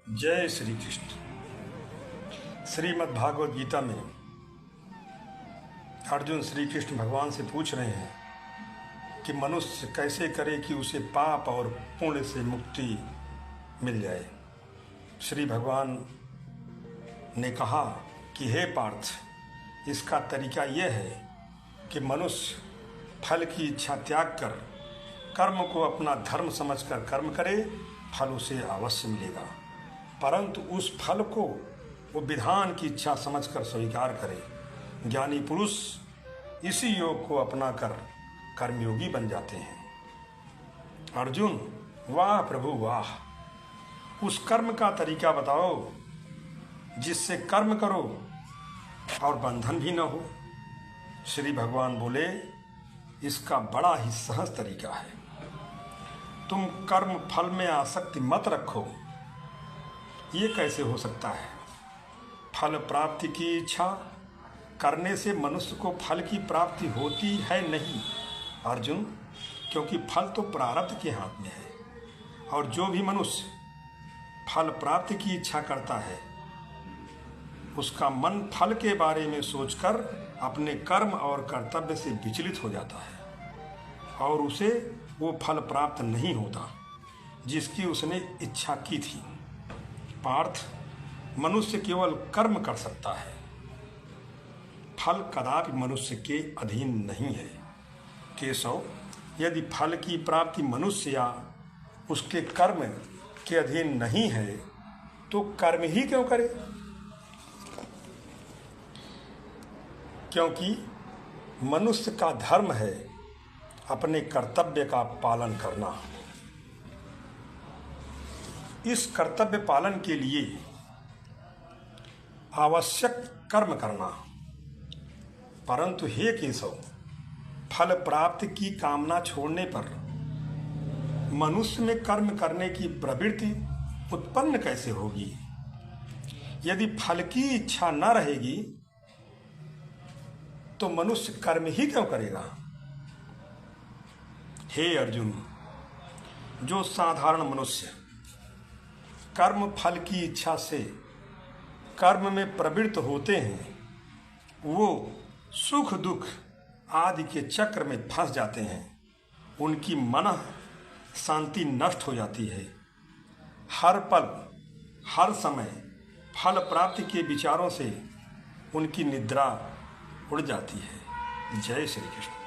जय श्री कृष्ण। श्रीमद् भागवत गीता में अर्जुन श्री कृष्ण भगवान से पूछ रहे हैं कि मनुष्य कैसे करे कि उसे पाप और पुण्य से मुक्ति मिल जाए। श्री भगवान ने कहा कि हे पार्थ, इसका तरीका यह है कि मनुष्य फल की इच्छा त्याग कर कर्म को अपना धर्म समझकर कर्म करे, फल उसे अवश्य मिलेगा, परंतु उस फल को वो विधान की इच्छा समझकर स्वीकार करे। ज्ञानी पुरुष इसी योग को अपनाकर कर्मयोगी बन जाते हैं। अर्जुन, वाह प्रभु वाह, उस कर्म का तरीका बताओ जिससे कर्म करो और बंधन भी न हो। श्री भगवान बोले, इसका बड़ा ही सहज तरीका है। तुम कर्म फल में आसक्ति मत रखो। ये कैसे हो सकता है? फल प्राप्ति की इच्छा करने से मनुष्य को फल की प्राप्ति होती है नहीं अर्जुन, क्योंकि फल तो प्रारब्ध के हाथ में है। और जो भी मनुष्य फल प्राप्ति की इच्छा करता है, उसका मन फल के बारे में सोचकर अपने कर्म और कर्तव्य से विचलित हो जाता है और उसे वो फल प्राप्त नहीं होता जिसकी उसने इच्छा की थी। पार्थ, मनुष्य केवल कर्म कर सकता है, फल कदापि मनुष्य के अधीन नहीं है। केशव, यदि फल की प्राप्ति मनुष्य या उसके कर्म के अधीन नहीं है तो कर्म ही क्यों करे? क्योंकि मनुष्य का धर्म है अपने कर्तव्य का पालन करना। इस कर्तव्य पालन के लिए आवश्यक कर्म करना। परंतु हे केशव, फल प्राप्ति की कामना छोड़ने पर मनुष्य में कर्म करने की प्रवृत्ति उत्पन्न कैसे होगी? यदि फल की इच्छा न रहेगी तो मनुष्य कर्म ही क्यों करेगा? हे अर्जुन, जो साधारण मनुष्य कर्म फल की इच्छा से कर्म में प्रवृत्त होते हैं, वो सुख दुख आदि के चक्र में फंस जाते हैं। उनकी मन शांति नष्ट हो जाती है। हर पल हर समय फल प्राप्ति के विचारों से उनकी निद्रा उड़ जाती है। जय श्री कृष्ण।